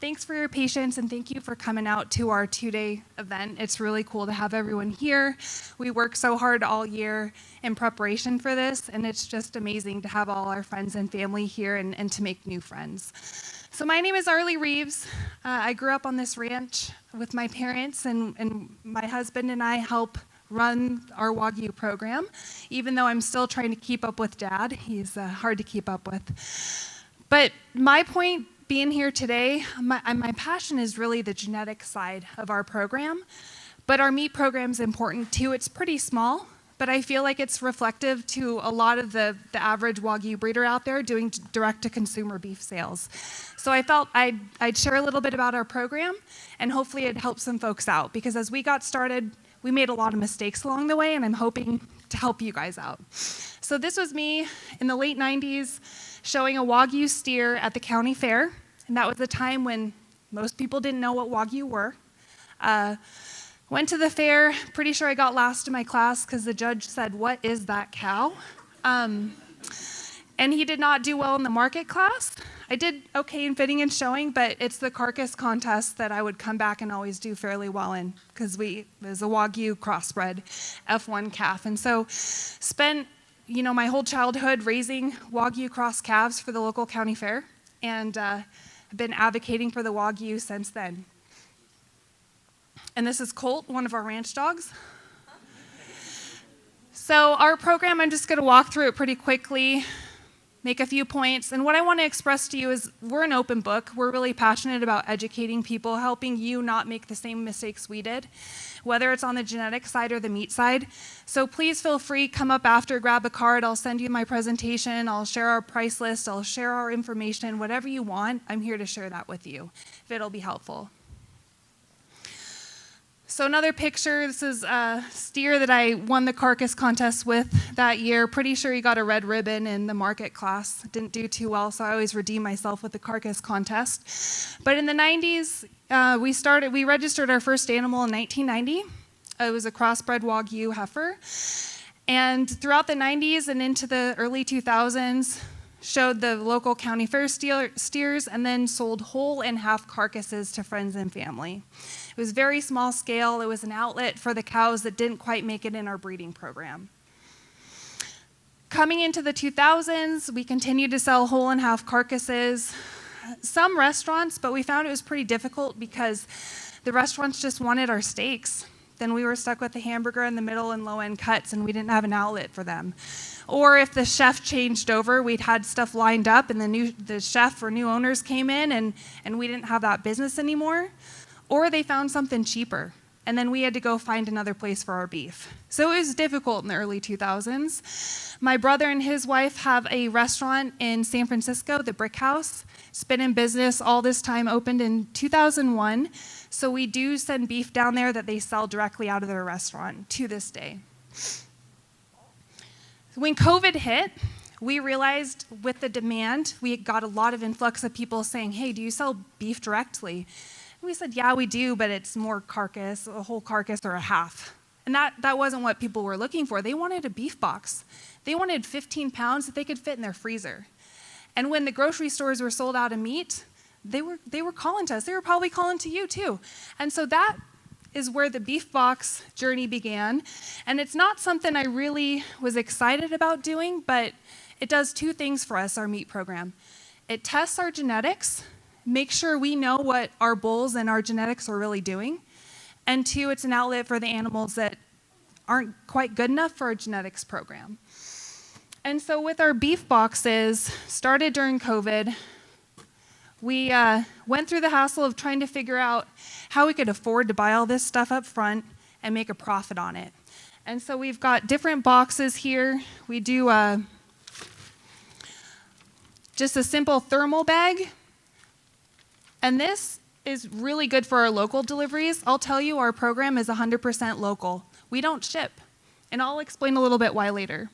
thanks for your patience and thank you for coming out to our 2-day event. It's really cool to have everyone here. We work so hard all year in preparation for this, and it's just amazing to have all our friends and family here and to make new friends. So my name is Arlie Reeves. I grew up on this ranch with my parents, and my husband and I help run our Wagyu program, even though I'm still trying to keep up with Dad. He's hard to keep up with. But my point being here today, my passion is really the genetic side of our program, but our meat program is important too. It's pretty small, but I feel like it's reflective to a lot of the average Wagyu breeder out there doing direct-to-consumer beef sales. So I felt I'd share a little bit about our program, and hopefully it'd help some folks out, because as we got started, we made a lot of mistakes along the way, and I'm hoping to help you guys out. So this was me in the late 90s showing a Wagyu steer at the county fair, and that was the time when most people didn't know what Wagyu were. Went to the fair, pretty sure I got last in my class because the judge said, "What is that cow?" And he did not do well in the market class. I did okay in fitting and showing, but it's the carcass contest that I would come back and always do fairly well in, because it was a Wagyu crossbred F1 calf. And so spent my whole childhood raising Wagyu cross calves for the local county fair, and I've been advocating for the Wagyu since then. And this is Colt, one of our ranch dogs. So our program, I'm just going to walk through it pretty quickly, make a few points. And what I want to express to you is we're an open book. We're really passionate about educating people, helping you not make the same mistakes we did, whether it's on the genetic side or the meat side. So please feel free, come up after, grab a card. I'll send you my presentation. I'll share our price list. I'll share our information. Whatever you want, I'm here to share that with you, if it'll be helpful. So another picture, this is a steer that I won the carcass contest with that year. Pretty sure he got a red ribbon in the market class. Didn't do too well, so I always redeem myself with the carcass contest. But in the 90s, we registered our first animal in 1990. It was a crossbred Wagyu heifer. And throughout the 90s and into the early 2000s, showed the local county fair steers, and then sold whole and half carcasses to friends and family. It was very small scale. It was an outlet for the cows that didn't quite make it in our breeding program. Coming into the 2000s, we continued to sell whole and half carcasses. Some restaurants, but we found it was pretty difficult because the restaurants just wanted our steaks. Then we were stuck with the hamburger in the middle and low-end cuts, and we didn't have an outlet for them. Or if the chef changed over, we'd had stuff lined up, and the chef or new owners came in, and we didn't have that business anymore. Or they found something cheaper, and then we had to go find another place for our beef. So it was difficult in the early 2000s. My brother and his wife have a restaurant in San Francisco, the Brick House. It's been in business all this time, opened in 2001. So we do send beef down there that they sell directly out of their restaurant to this day. When COVID hit, we realized with the demand, we got a lot of influx of people saying, "Hey, do you sell beef directly?" And we said, "Yeah, we do, but it's more carcass, a whole carcass or a half." And that wasn't what people were looking for. They wanted a beef box. They wanted 15 pounds that they could fit in their freezer. And when the grocery stores were sold out of meat, they were calling to us. They were probably calling to you too. And so that is where the beef box journey began. And it's not something I really was excited about doing, but it does two things for us, our meat program. It tests our genetics, make sure we know what our bulls and our genetics are really doing. And two, it's an outlet for the animals that aren't quite good enough for our genetics program. And so with our beef boxes, started during COVID, we went through the hassle of trying to figure out how we could afford to buy all this stuff up front and make a profit on it. And so we've got different boxes here. We do just a simple thermal bag. And this is really good for our local deliveries. I'll tell you, our program is 100% local. We don't ship. And I'll explain a little bit why later.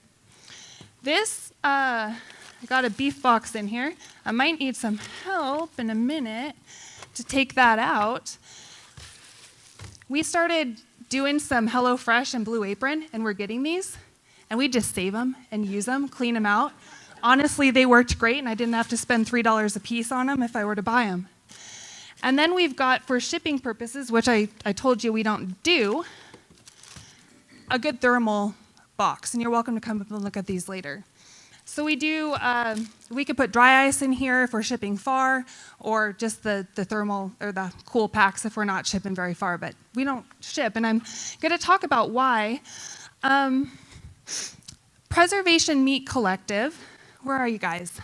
This, I got a beef box in here. I might need some help in a minute to take that out. We started doing some HelloFresh and Blue Apron, and we're getting these. And we just save them and use them, clean them out. Honestly, they worked great, and I didn't have to spend $3 a piece on them if I were to buy them. And then we've got, for shipping purposes, which I told you we don't do, a good thermal box. And you're welcome to come up and look at these later. So we do, we could put dry ice in here if we're shipping far, or just the thermal or the cool packs if we're not shipping very far, but we don't ship. And I'm going to talk about why. Preservation Meat Collective, where are you guys?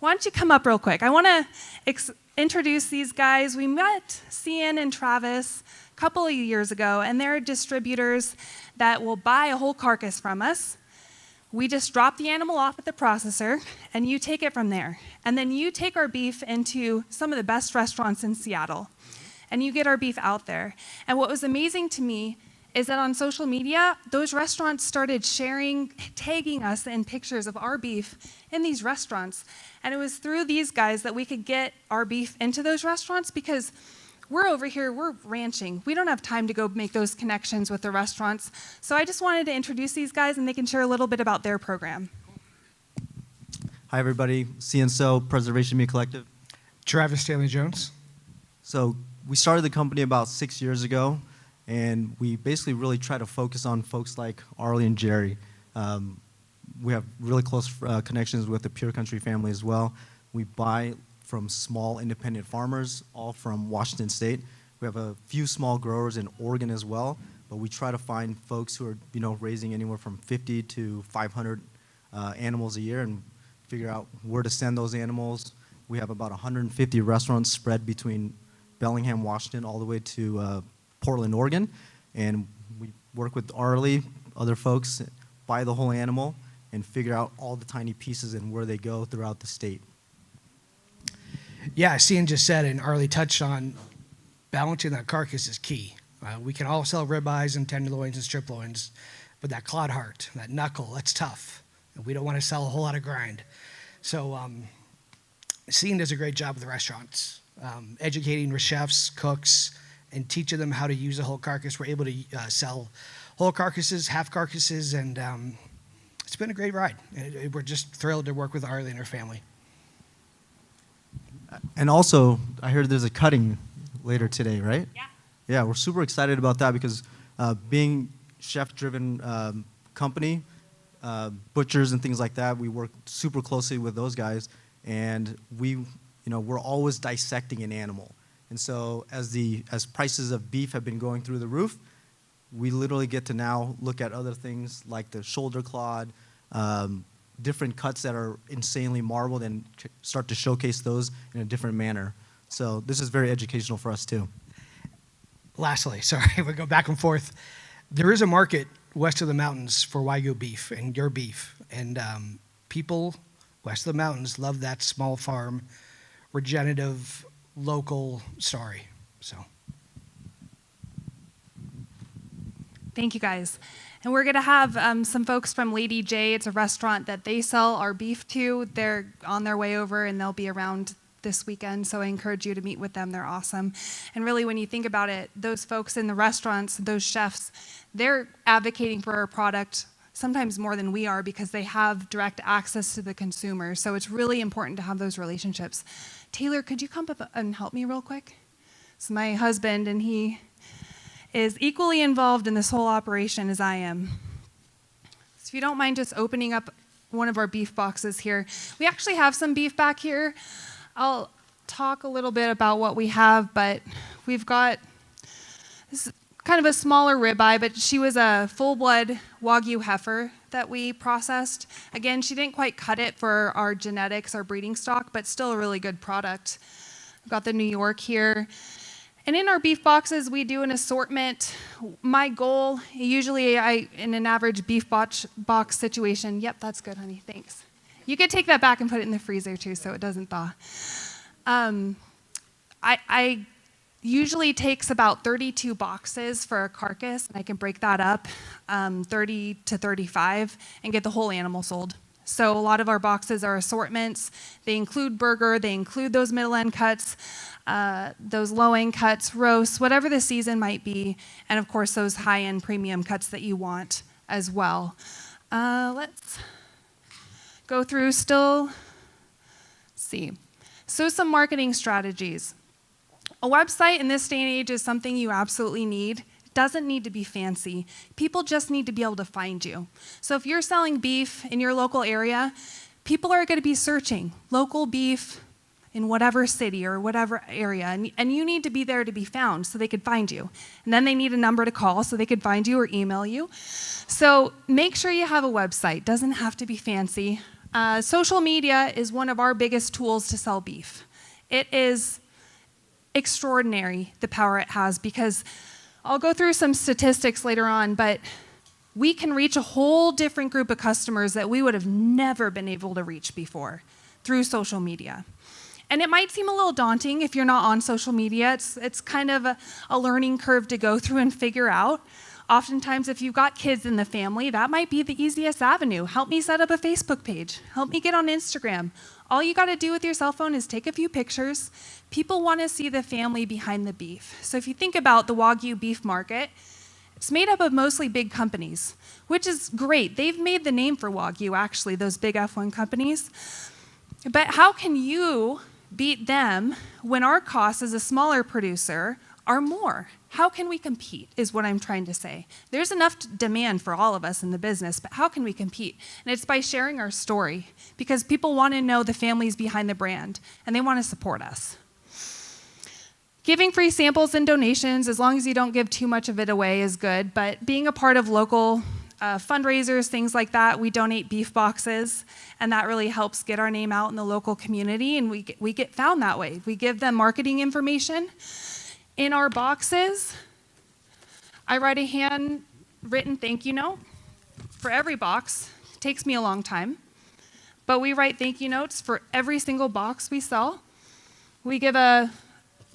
Why don't you come up real quick? I want to introduce these guys. We met Cian and Travis a couple of years ago, and they're distributors that will buy a whole carcass from us. We just drop the animal off at the processor, and you take it from there. And then you take our beef into some of the best restaurants in Seattle, and you get our beef out there. And what was amazing to me is that on social media, those restaurants started sharing, tagging us in pictures of our beef in these restaurants. And it was through these guys that we could get our beef into those restaurants, because we're over here, we're ranching. We don't have time to go make those connections with the restaurants. So I just wanted to introduce these guys, and they can share a little bit about their program. Hi, everybody. C&So, Preservation Meat Collective. Travis Stanley Jones. So we started the company about 6 years ago, and we basically really try to focus on folks like Arlie and Jerry. We have really close connections with the Pure Country family as well. We buy from small independent farmers, all from Washington State. We have a few small growers in Oregon as well, but we try to find folks who are, raising anywhere from 50 to 500 animals a year, and figure out where to send those animals. We have about 150 restaurants spread between Bellingham, Washington, all the way to Portland, Oregon, and we work with Arlie, other folks, buy the whole animal, and figure out all the tiny pieces and where they go throughout the state. Yeah, Cian just said, and Arlie touched on, balancing that carcass is key. We can all sell ribeyes and tenderloins and strip loins, but that clod heart, that knuckle, that's tough. And we don't want to sell a whole lot of grind. So Cian does a great job with the restaurants, educating the chefs, cooks, and teaching them how to use the whole carcass. We're able to sell whole carcasses, half carcasses, and it's been a great ride. We're just thrilled to work with Arlie and her family. And also, I heard there's a cutting later today, right? Yeah. Yeah, we're super excited about that, because being chef-driven company, butchers and things like that, we work super closely with those guys, and we're always dissecting an animal. And so as prices of beef have been going through the roof, we literally get to now look at other things like the shoulder clod, different cuts that are insanely marbled, and start to showcase those in a different manner. So this is very educational for us too. Lastly, sorry, we go back and forth. There is a market west of the mountains for Wagyu beef and your beef. And people west of the mountains love that small farm, regenerative, local story. So. Thank you, guys. And we're going to have some folks from Lady J. It's a restaurant that they sell our beef to. They're on their way over, and they'll be around this weekend, so I encourage you to meet with them. They're awesome. And really, when you think about it, those folks in the restaurants, those chefs, they're advocating for our product sometimes more than we are, because they have direct access to the consumer. So it's really important to have those relationships. Taylor, could you come up and help me real quick? It's my husband, and he is equally involved in this whole operation as I am. So if you don't mind just opening up one of our beef boxes here. We actually have some beef back here. I'll talk a little bit about what we have, but we've got this is kind of a smaller ribeye, but she was a full-blood Wagyu heifer that we processed. Again, she didn't quite cut it for our genetics, our breeding stock, but still a really good product. We've got the New York here. And in our beef boxes, we do an assortment. My goal, usually in an average beef box situation, yep, that's good, honey, thanks. You could take that back and put it in the freezer too, so it doesn't thaw. I usually takes about 32 boxes for a carcass, and I can break that up 30 to 35 and get the whole animal sold. So a lot of our boxes are assortments. They include burger, they include those middle end cuts, those low end cuts, roasts, whatever the season might be, and of course those high end premium cuts that you want as well. Let's go through still. See. So some marketing strategies. A website in this day and age is something you absolutely need. It doesn't need to be fancy. People just need to be able to find you. So if you're selling beef in your local area, people are going to be searching local beef in whatever city or whatever area, and you need to be there to be found so they could find you. And then they need a number to call so they could find you or email you. So make sure you have a website. Doesn't have to be fancy. Social media is one of our biggest tools to sell beef. It is extraordinary, the power it has, because I'll go through some statistics later on, but we can reach a whole different group of customers that we would have never been able to reach before through social media. And it might seem a little daunting if you're not on social media. It's kind of a learning curve to go through and figure out. Oftentimes, if you've got kids in the family, that might be the easiest avenue. Help me set up a Facebook page. Help me get on Instagram. All you got to do with your cell phone is take a few pictures. People want to see the family behind the beef. So if you think about the Wagyu beef market, it's made up of mostly big companies, which is great. They've made the name for Wagyu, actually, those big F1 companies. But how can you beat them when our costs as a smaller producer are more? How can we compete is what I'm trying to say. There's enough demand for all of us in the business, but how can we compete? And it's by sharing our story, because people want to know the families behind the brand, and they want to support us. Giving free samples and donations, as long as you don't give too much of it away, is good, but being a part of local fundraisers, things like that, we donate beef boxes, and that really helps get our name out in the local community, and we get found that way. We give them marketing information. In our boxes, I write a handwritten thank you note for every box. It takes me a long time, but we write thank you notes for every single box we sell. We give a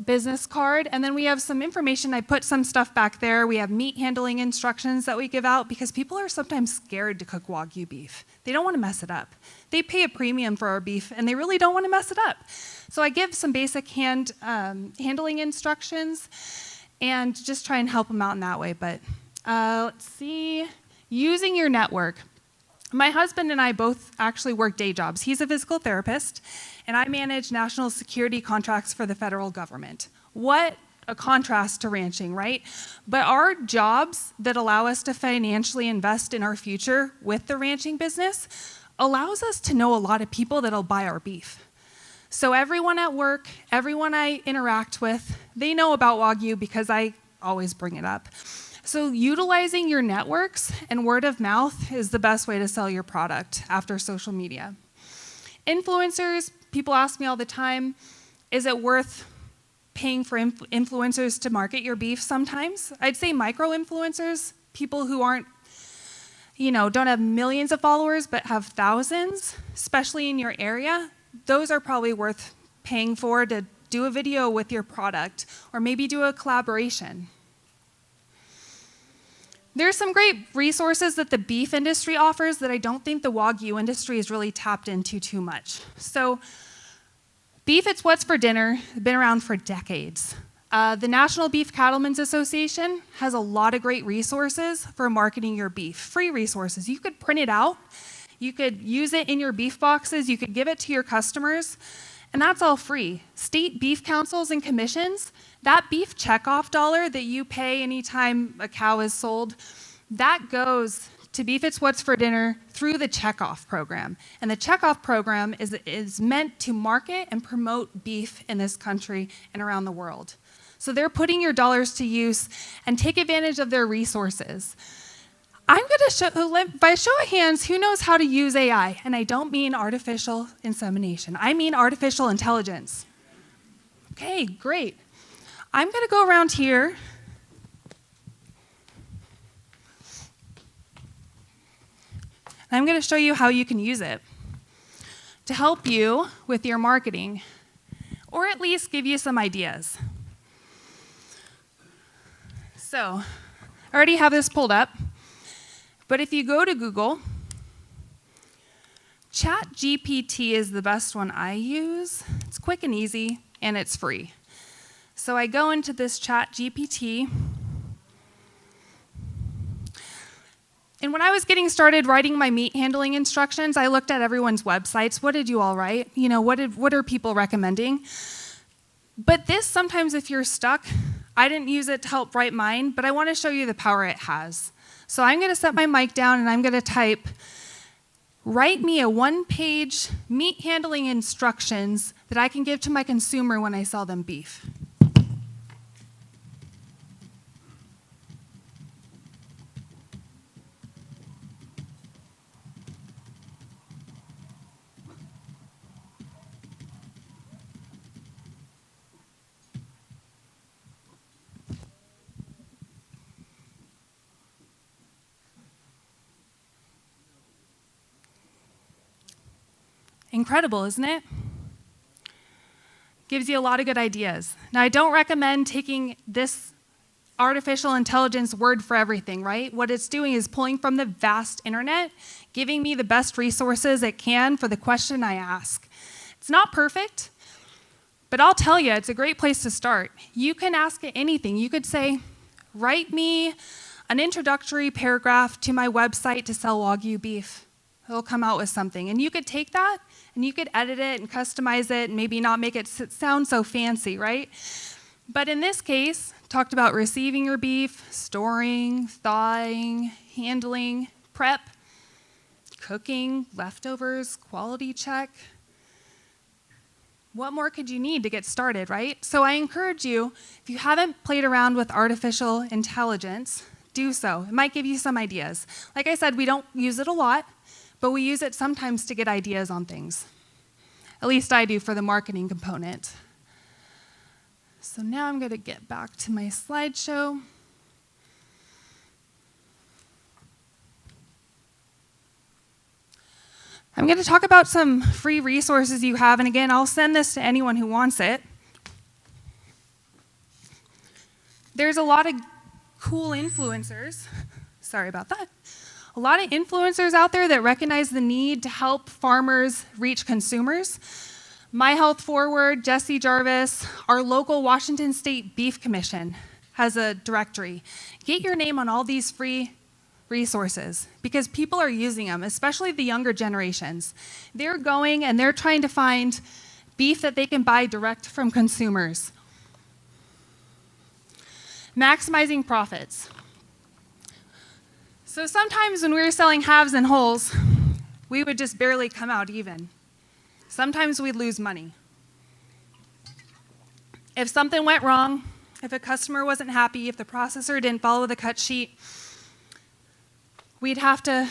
business card, and then we have some information. I put some stuff back there. We have meat handling instructions that we give out because people are sometimes scared to cook Wagyu beef. They don't want to mess it up. They pay a premium for our beef, and they really don't want to mess it up. So I give some basic handling instructions and just try and help them out in that way. But let's see, using your network. My husband and I both actually work day jobs. He's a physical therapist, and I manage national security contracts for the federal government. What a contrast to ranching, right? But our jobs that allow us to financially invest in our future with the ranching business allows us to know a lot of people that'll buy our beef. So everyone at work, everyone I interact with, they know about Wagyu because I always bring it up. So utilizing your networks and word of mouth is the best way to sell your product after social media. Influencers, people ask me all the time, is it worth paying for influencers to market your beef sometimes? I'd say micro-influencers, people who aren't, don't have millions of followers but have thousands, especially in your area, those are probably worth paying for to do a video with your product or maybe do a collaboration. There's some great resources that the beef industry offers that I don't think the Wagyu industry has really tapped into too much. So Beef, It's What's for Dinner, been around for decades. The National Beef Cattlemen's Association has a lot of great resources for marketing your beef, free resources. You could print it out, you could use it in your beef boxes, you could give it to your customers, and that's all free. State beef councils and commissions, that beef checkoff dollar that you pay anytime a cow is sold, that goes to Beef, It's What's for Dinner through the checkoff program. And the checkoff program is meant to market and promote beef in this country and around the world. So they're putting your dollars to use and take advantage of their resources. I'm going to show, by show of hands, who knows how to use AI? And I don't mean artificial insemination. I mean artificial intelligence. Okay, great. I'm going to go around here. And I'm going to show you how you can use it to help you with your marketing, or at least give you some ideas. So, I already have this pulled up, but if you go to Google, ChatGPT is the best one I use. It's quick and easy, and it's free. So I go into this ChatGPT, and when I was getting started writing my meat handling instructions, I looked at everyone's websites. What did you all write? What are people recommending? But this, sometimes if you're stuck, I didn't use it to help write mine, but I want to show you the power it has. So I'm going to set my mic down and I'm going to type, write me a one-page meat handling instructions that I can give to my consumer when I sell them beef. Incredible, isn't it? Gives you a lot of good ideas. Now, I don't recommend taking this artificial intelligence word for everything, right? What it's doing is pulling from the vast internet, giving me the best resources it can for the question I ask. It's not perfect, but I'll tell you, it's a great place to start. You can ask it anything. You could say, write me an introductory paragraph to my website to sell Wagyu beef. It'll come out with something. And you could take that and you could edit it and customize it and maybe not make it sound so fancy, right? But in this case, talked about receiving your beef, storing, thawing, handling, prep, cooking, leftovers, quality check. What more could you need to get started, right? So I encourage you, if you haven't played around with artificial intelligence, do so. It might give you some ideas. Like I said, we don't use it a lot, but we use it sometimes to get ideas on things. At least I do for the marketing component. So now I'm going to get back to my slideshow. I'm going to talk about some free resources you have, and again, I'll send this to anyone who wants it. There's a lot of cool influencers. Sorry about that. A lot of influencers out there that recognize the need to help farmers reach consumers. My Health Forward, Jesse Jarvis, our local Washington State Beef Commission has a directory. Get your name on all these free resources because people are using them, especially the younger generations. They're going and they're trying to find beef that they can buy direct from consumers. Maximizing profits. So sometimes when we were selling halves and wholes, we would just barely come out even. Sometimes we'd lose money. If something went wrong, if a customer wasn't happy, if the processor didn't follow the cut sheet, we'd have to,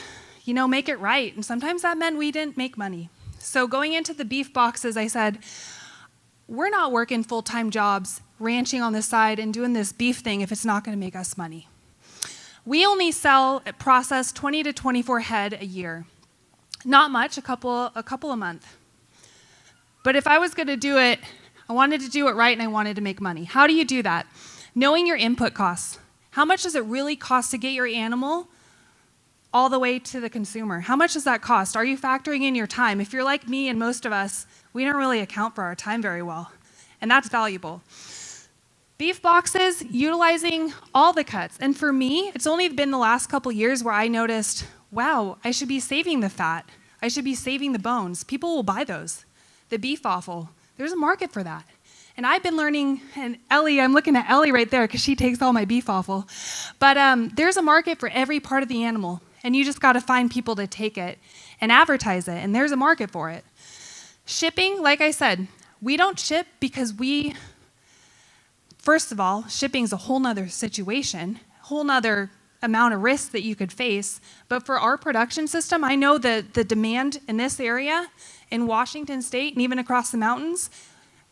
make it right. And sometimes that meant we didn't make money. So going into the beef boxes, I said, we're not working full-time jobs, ranching on the side and doing this beef thing if it's not going to make us money. We only process 20 to 24 head a year. Not much, a couple a month. But if I was going to do it, I wanted to do it right and I wanted to make money. How do you do that? Knowing your input costs. How much does it really cost to get your animal all the way to the consumer? How much does that cost? Are you factoring in your time? If you're like me and most of us, we don't really account for our time very well, and that's valuable. Beef boxes, utilizing all the cuts. And for me, it's only been the last couple years where I noticed, wow, I should be saving the fat. I should be saving the bones. People will buy those. The beef offal, there's a market for that. And I've been learning, and Ellie, I'm looking at Ellie right there because she takes all my beef offal. But there's a market for every part of the animal, and you just got to find people to take it and advertise it, and there's a market for it. Shipping, like I said, we don't ship because first of all, shipping's a whole nother situation, whole nother amount of risk that you could face. But for our production system, I know that the demand in this area, in Washington State and even across the mountains,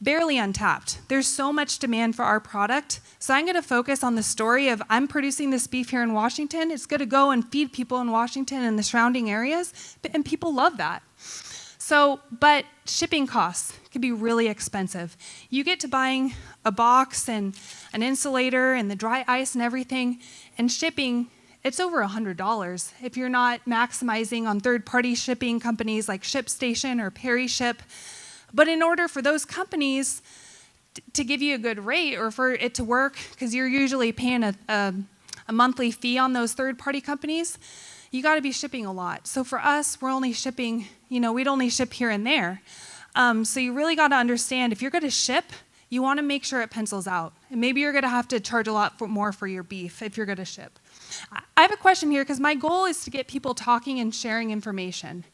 barely untapped. There's so much demand for our product. So I'm going to focus on the story of I'm producing this beef here in Washington. It's going to go and feed people in Washington and the surrounding areas, and people love that. So, but shipping costs can be really expensive. You get to buying a box and an insulator and the dry ice and everything, and shipping, it's over $100 if you're not maximizing on third-party shipping companies like ShipStation or PeriShip. But in order for those companies to give you a good rate or for it to work, because you're usually paying a monthly fee on those third-party companies, you got to be shipping a lot. So for us, we're only shipping, we'd only ship here and there. So you really got to understand if you're going to ship, You want to make sure it pencils out. And maybe you're going to have to charge a lot more for your beef if you're going to ship. I have a question here because my goal is to get people talking and sharing information.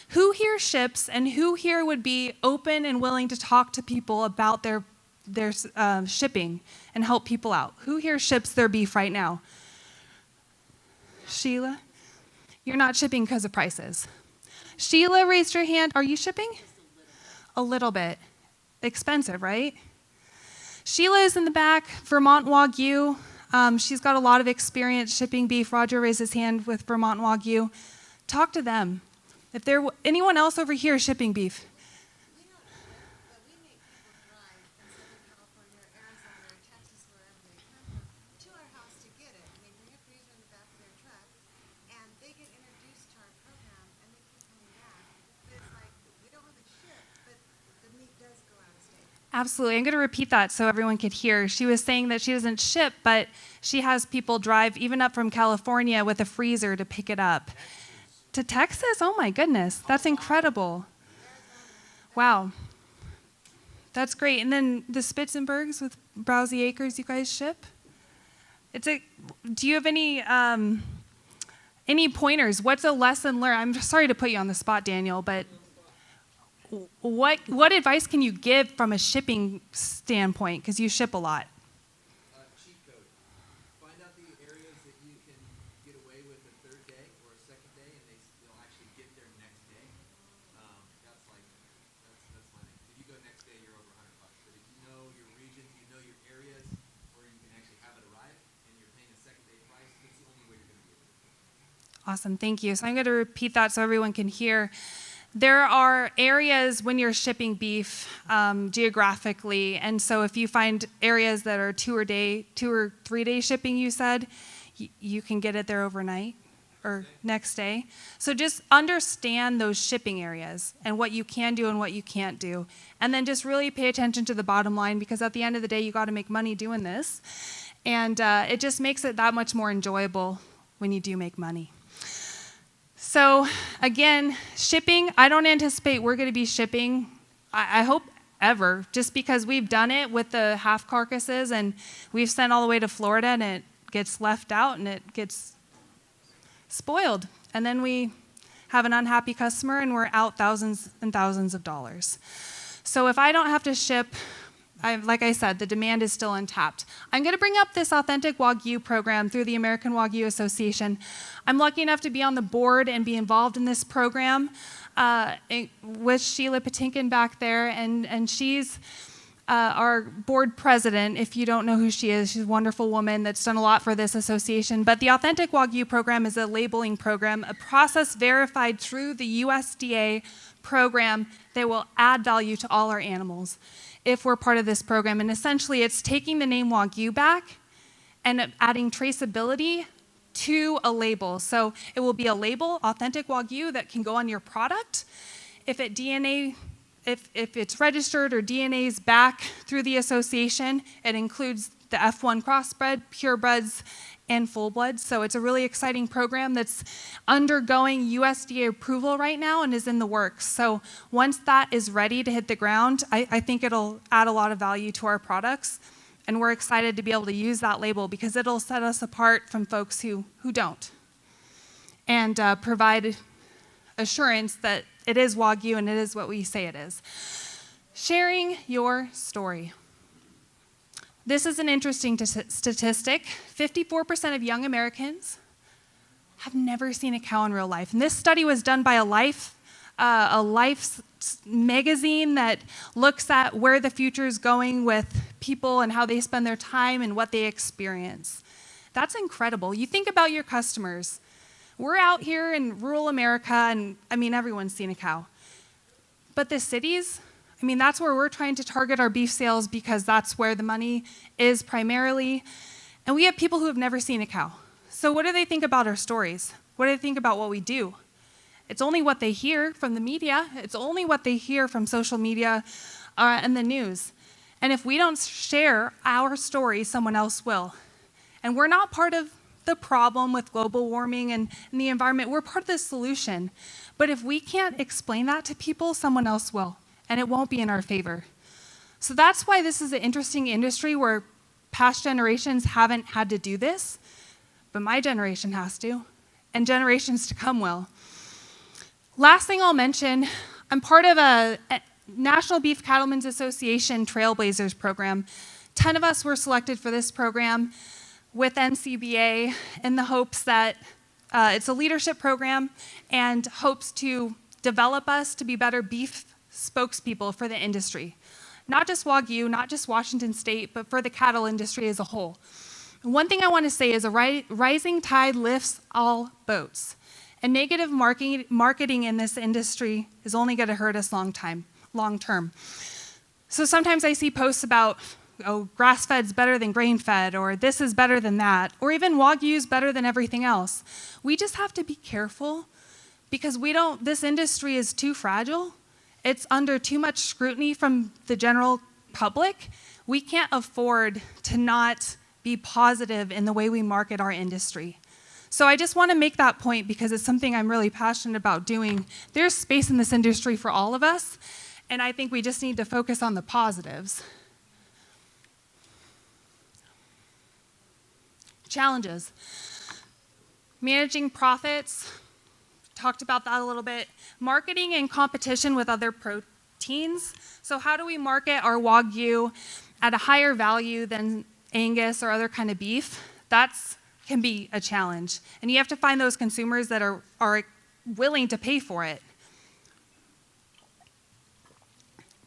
Who here ships and who here would be open and willing to talk to people about their shipping and help people out? Who here ships their beef right now? Sheila? You're not shipping because of prices. Sheila raised her hand. Are you shipping? A little bit. Expensive, right? Sheila is in the back, Vermont Wagyu. She's got a lot of experience shipping beef. Roger raised his hand with Vermont Wagyu. Talk to them. If there anyone else over here shipping beef? We don't ship, but we make people drive from Southern California or Arizona or Texas, wherever they come from, to our house to get it. And they bring a freezer in the back of their truck, and they get introduced to our program, and they keep coming back. But it's like, we don't really ship, but the meat does go out of state. Absolutely. I'm going to repeat that so everyone could hear. She was saying that she doesn't ship, but she has people drive even up from California with a freezer to pick it up. To Texas? Oh my goodness. That's incredible. Wow. That's great. And then the Spitzenbergs with Browsey Acres, you guys ship? Do you have any pointers? What's a lesson learned? I'm sorry to put you on the spot, Daniel, but what advice can you give from a shipping standpoint? Because you ship a lot. Cheat code. Find out the areas that you can get away with a third day or a second day, and they'll actually get there next day. That's my thing. If you go next day, you're over $100. But if you know your regions, you know your areas where you can actually have it arrive, and you're paying a second day price, that's the only way you're going to get it. Awesome, thank you. So I'm going to repeat that so everyone can hear. There are areas when you're shipping beef geographically, and so if you find areas that are 2 or 3 day shipping, you said, you can get it there overnight or next day. So just understand those shipping areas and what you can do and what you can't do, and then just really pay attention to the bottom line, because at the end of the day, you got to make money doing this, and it just makes it that much more enjoyable when you do make money. So again, shipping, I don't anticipate we're going to be shipping, I hope ever, just because we've done it with the half carcasses, and we've sent all the way to Florida, and it gets left out and it gets spoiled. And then we have an unhappy customer and we're out thousands and thousands of dollars. So if I don't have to ship, like I said, the demand is still untapped. I'm going to bring up this Authentic Wagyu program through the American Wagyu Association. I'm lucky enough to be on the board and be involved in this program with Sheila Patinkin back there, and she's our board president. If you don't know who she is, she's a wonderful woman that's done a lot for this association. But the Authentic Wagyu program is a labeling program, a process verified through the USDA program that will add value to all our animals if we're part of this program. And essentially, it's taking the name Wagyu back and adding traceability to a label. So it will be a label, Authentic Wagyu, that can go on your product. If it's registered or DNA's back through the association, it includes the F1 crossbred, purebreds, and full-bloods. So it's a really exciting program that's undergoing USDA approval right now and is in the works. So once that is ready to hit the ground, I think it'll add a lot of value to our products. And we're excited to be able to use that label because it'll set us apart from folks who don't, and provide assurance that it is Wagyu and it is what we say it is. Sharing your story. This is an interesting statistic. 54% of young Americans have never seen a cow in real life. And this study was done by a Life magazine that looks at where the future is going with people and how they spend their time and what they experience. That's incredible. You think about your customers. We're out here in rural America, and I mean, everyone's seen a cow. But the cities, I mean, that's where we're trying to target our beef sales because that's where the money is primarily. And we have people who have never seen a cow. So what do they think about our stories? What do they think about what we do? It's only what they hear from the media. It's only what they hear from social media and the news. And if we don't share our story, someone else will. And we're not part of the problem with global warming and the environment. We're part of the solution. But if we can't explain that to people, someone else will. And it won't be in our favor. So that's why this is an interesting industry where past generations haven't had to do this, but my generation has to, and generations to come will. Last thing I'll mention, I'm part of a National Beef Cattlemen's Association Trailblazers program. 10 of us were selected for this program with NCBA in the hopes that it's a leadership program and hopes to develop us to be better beef spokespeople for the industry. Not just Wagyu, not just Washington State, but for the cattle industry as a whole. And one thing I want to say is a rising tide lifts all boats. And negative marketing in this industry is only going to hurt us long term. So sometimes I see posts about, oh, grass-fed's better than grain-fed, or this is better than that, or even Wagyu's better than everything else. We just have to be careful because this industry is too fragile. It's under too much scrutiny from the general public. We can't afford to not be positive in the way we market our industry. So I just want to make that point because it's something I'm really passionate about doing. There's space in this industry for all of us, and I think we just need to focus on the positives. Challenges. Managing profits. Talked about that a little bit. Marketing and competition with other proteins. So how do we market our Wagyu at a higher value than Angus or other kind of beef? That can be a challenge. And you have to find those consumers that are willing to pay for it.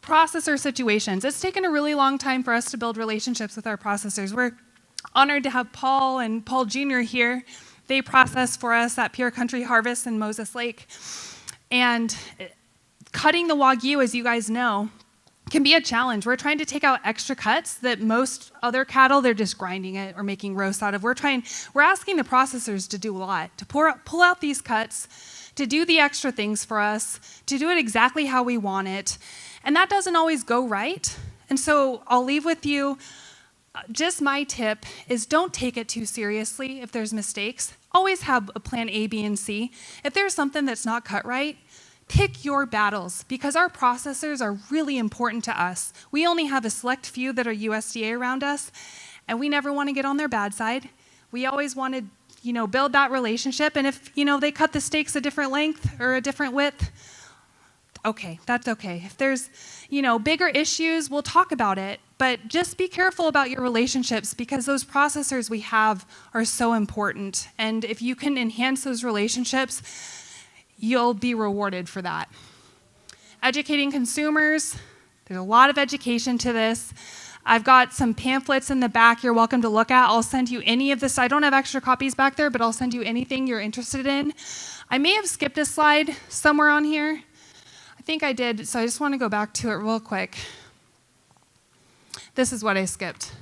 Processor situations. It's taken a really long time for us to build relationships with our processors. We're honored to have Paul and Paul Jr. here. They process for us at Pure Country Harvest in Moses Lake. And cutting the Wagyu, as you guys know, can be a challenge. We're trying to take out extra cuts that most other cattle, they're just grinding it or making roast out of. We're asking the processors to do a lot, to pull out these cuts, to do the extra things for us, to do it exactly how we want it. And that doesn't always go right. And so I'll leave with you, just my tip is don't take it too seriously if there's mistakes. Always have a plan A, B, and C. If there's something that's not cut right, pick your battles because our processors are really important to us. We only have a select few that are USDA around us, and we never want to get on their bad side. We always want to, build that relationship, and if, they cut the steaks a different length or a different width, okay, that's okay. If there's, bigger issues, we'll talk about it. But just be careful about your relationships because those processors we have are so important. And if you can enhance those relationships, you'll be rewarded for that. Educating consumers, there's a lot of education to this. I've got some pamphlets in the back you're welcome to look at. I'll send you any of this. I don't have extra copies back there, but I'll send you anything you're interested in. I may have skipped a slide somewhere on here. I think I did, so I just want to go back to it real quick. This is what I skipped.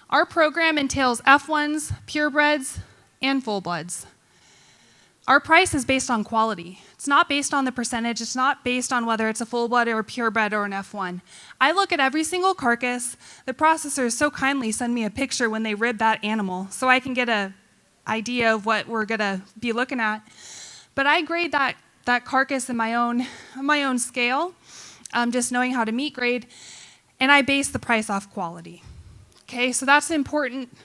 Our program entails F1s, purebreds, and full-bloods. Our price is based on quality. It's not based on the percentage. It's not based on whether it's a full-blood or a purebred or an F1. I look at every single carcass. The processors so kindly send me a picture when they rib that animal so I can get an idea of what we're going to be looking at. But I grade that carcass in my own scale, just knowing how to meat grade, and I base the price off quality. Okay, so that's an important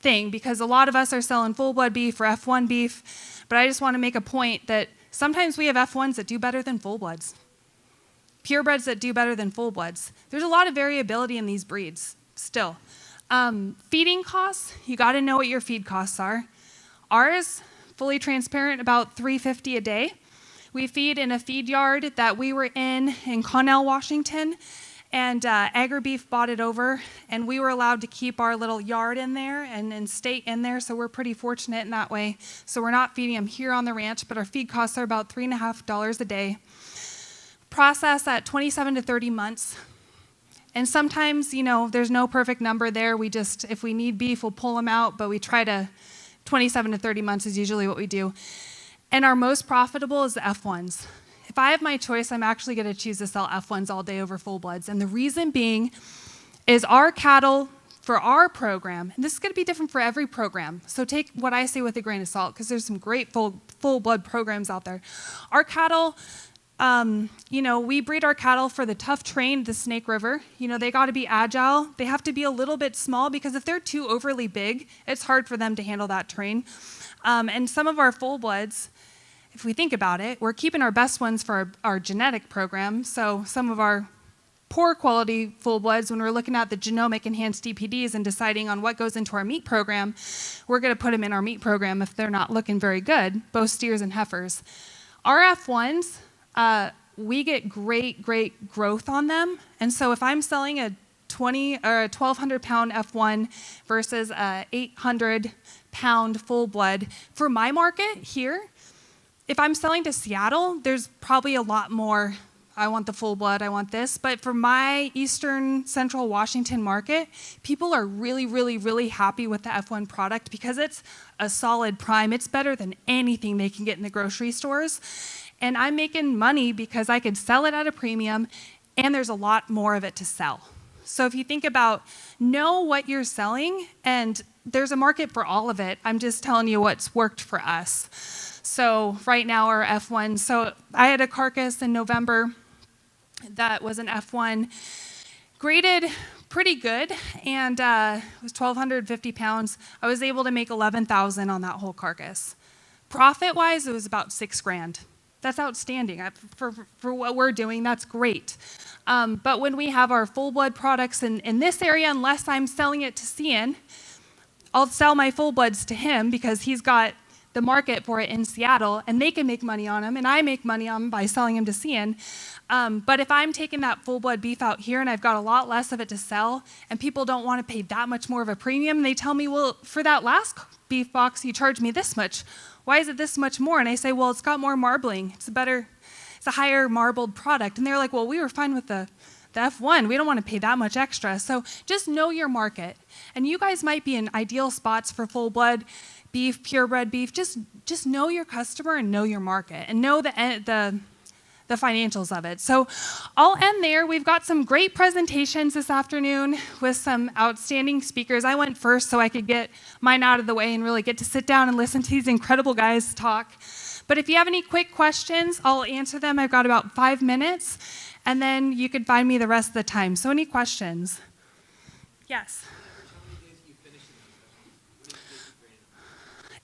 thing because a lot of us are selling full-blood beef or F1 beef, but I just want to make a point that sometimes we have F1s that do better than full-bloods, purebreds that do better than full-bloods. There's a lot of variability in these breeds still. Feeding costs, you got to know what your feed costs are. Ours, fully transparent, about $3.50 a day. We feed in a feed yard that we were in Connell, Washington, and AgriBeef bought it over, and we were allowed to keep our little yard in there and stay in there, so we're pretty fortunate in that way. So we're not feeding them here on the ranch, but our feed costs are about $3.50 a day. Process at 27 to 30 months. And sometimes, there's no perfect number there. If we need beef, we'll pull them out, but we try to, 27 to 30 months is usually what we do. And our most profitable is the F1s. If I have my choice, I'm actually going to choose to sell F1s all day over full-bloods. And the reason being is our cattle for our program, and this is going to be different for every program, so take what I say with a grain of salt because there's some great full-blood programs out there. Our cattle We breed our cattle for the tough terrain, the Snake River. They got to be agile. They have to be a little bit small because if they're too overly big, it's hard for them to handle that terrain. And some of our full bloods, if we think about it, we're keeping our best ones for our genetic program. So some of our poor quality full bloods, when we're looking at the genomic enhanced DPDs and deciding on what goes into our meat program, we're going to put them in our meat program if they're not looking very good, both steers and heifers. Our F1s, we get great growth on them. And so if I'm selling a 1,200 pound F1 versus a 800 pound full blood, for my market here, if I'm selling to Seattle, there's probably a lot more, I want the full blood, I want this. But for my Eastern Central Washington market, people are really happy with the F1 product because it's a solid prime. It's better than anything they can get in the grocery stores. And I'm making money because I could sell it at a premium and there's a lot more of it to sell. So if you think about, know what you're selling, and there's a market for all of it. I'm just telling you what's worked for us. So right now our F1, so I had a carcass in November that was an F1, graded pretty good, and it was 1,250 pounds. I was able to make 11,000 on that whole carcass. Profit-wise, it was about $6,000. That's outstanding. For what we're doing, that's great. But when we have our full blood products in this area, unless I'm selling it to CN, I'll sell my full bloods to him because he's got the market for it in Seattle, and they can make money on them, and I make money on them by selling them to CN. But if I'm taking that full blood beef out here and I've got a lot less of it to sell, and people don't want to pay that much more of a premium, they tell me, well, for that last beef box, you charged me this much. Why is it this much more? And I say, well, it's got more marbling. It's a higher marbled product. And they're like, well, we were fine with the F1. We don't want to pay that much extra. So just know your market. And you guys might be in ideal spots for full blood beef, purebred beef. Just know your customer and know your market and know the financials of it. So I'll end there. We've got some great presentations this afternoon with some outstanding speakers. I went first so I could get mine out of the way and really get to sit down and listen to these incredible guys talk. But if you have any quick questions, I'll answer them. I've got about 5 minutes, and then you can find me the rest of the time. So any questions? Yes?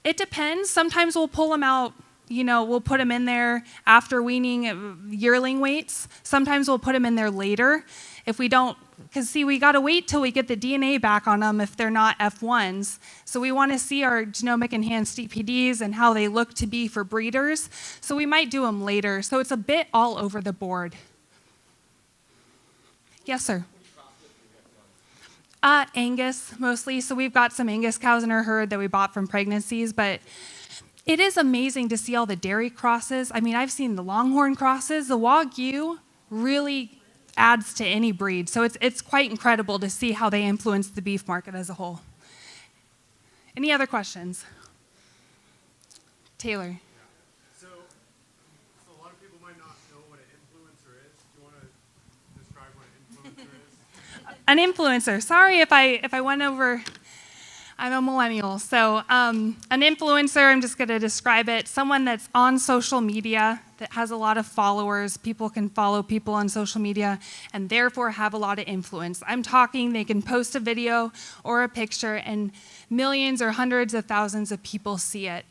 It depends. Sometimes we'll pull them out. We'll put them in there after weaning yearling weights. Sometimes we'll put them in there later. If we don't, because see, we got to wait till we get the DNA back on them if they're not F1s. So we want to see our genomic enhanced DPDs and how they look to be for breeders. So we might do them later. So it's a bit all over the board. Yes, sir. Angus, mostly. So we've got some Angus cows in our herd that we bought from pregnancies, but it is amazing to see all the dairy crosses. I mean, I've seen the Longhorn crosses. The Wagyu really adds to any breed. So it's quite incredible to see how they influence the beef market as a whole. Any other questions? Taylor. So a lot of people might not know what an influencer is. Do you want to describe what an influencer is? An influencer. Sorry if I went over. I'm a millennial. So an influencer, I'm just going to describe it, someone that's on social media that has a lot of followers. People can follow people on social media and therefore have a lot of influence. I'm talking they can post a video or a picture and millions or hundreds of thousands of people see it.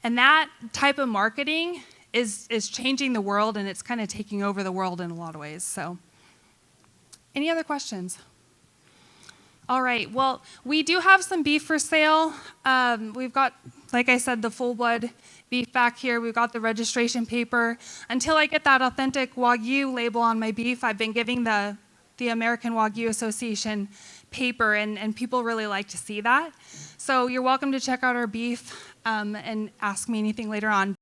And that type of marketing is changing the world, and it's kind of taking over the world in a lot of ways. So any other questions? All right, well, we do have some beef for sale. We've got, like I said, the full blood beef back here. We've got the registration paper. Until I get that authentic Wagyu label on my beef, I've been giving the American Wagyu Association paper, and people really like to see that. So you're welcome to check out our beef and ask me anything later on.